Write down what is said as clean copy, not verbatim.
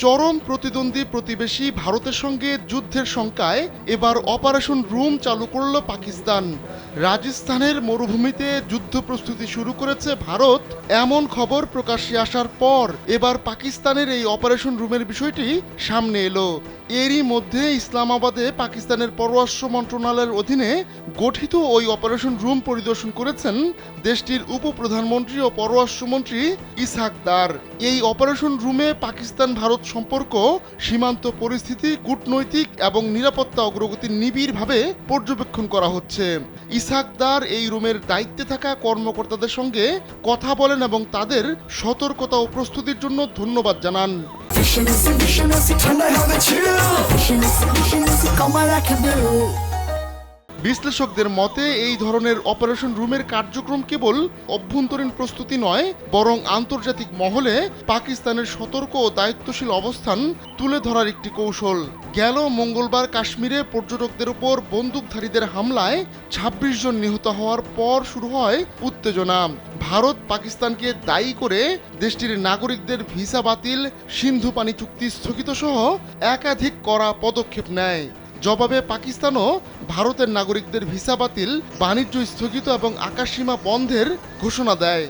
চরম প্রতিদ্বন্দ্বী প্রতিবেশী ভারতের সঙ্গে যুদ্ধের শঙ্কায় এবার অপারেশন রুম চালু করল পাকিস্তান। রাজস্থানের মরুভূমিতে যুদ্ধ প্রস্তুতি শুরু করেছে ভারত। এমন খবর প্রকাশ্যে আসার পর এবার পাকিস্তানের এই অপারেশন রুমের বিষয়টি সামনে এলো। এরই মধ্যে ইসলামাবাদে পাকিস্তানের পররাষ্ট্র মন্ত্রণালয়ের অধীনে গঠিত ওই অপারেশন রুম পরিদর্শন করেছেন দেশটির উপপ্রধানমন্ত্রী ও পররাষ্ট্রমন্ত্রী ইসহাক দার। এই অপারেশন রুমে পাকিস্তান ভারত সম্পর্ক, সীমান্ত পরিস্থিতি, কূটনৈতিক এবং নিরাপত্তা অগ্রগতি নিবিড়ভাবে পর্যবেক্ষণ করা হচ্ছে। ইসহাক দার এই রুমের দায়িত্বে থাকা কর্মকর্তাদের সঙ্গে কথা বলেন এবং তাদের সতর্কতা ও প্রস্তুতির জন্য ধন্যবাদ জানান। বিশ্লেষকদের মতে এই ধরনের অপারেশন রুমের কার্যক্রম কেবল অভ্যন্তরীণ প্রস্তুতি নয়, বরং আন্তর্জাতিক মহলে পাকিস্তানের সতর্ক ও দায়িত্বশীল অবস্থান তুলে ধরার একটি কৌশল। গেল মঙ্গলবার কাশ্মীরে পর্যটকদের উপর বন্দুকধারীদের হামলায় ২৬ জন নিহত হওয়ার পর শুরু হয় উত্তেজনা। ভারত পাকিস্তানকে দায়ী করে দেশটির নাগরিকদের ভিসা বাতিল, সিন্ধু পানি চুক্তি স্থগিত সহ একাধিক কড়া পদক্ষেপ নেয়। জবাবে পাকিস্তানও ভারতের নাগরিকদের ভিসা বাতিল, বাণিজ্য স্থগিত এবং আকাশসীমা বন্ধের ঘোষণা দেয়।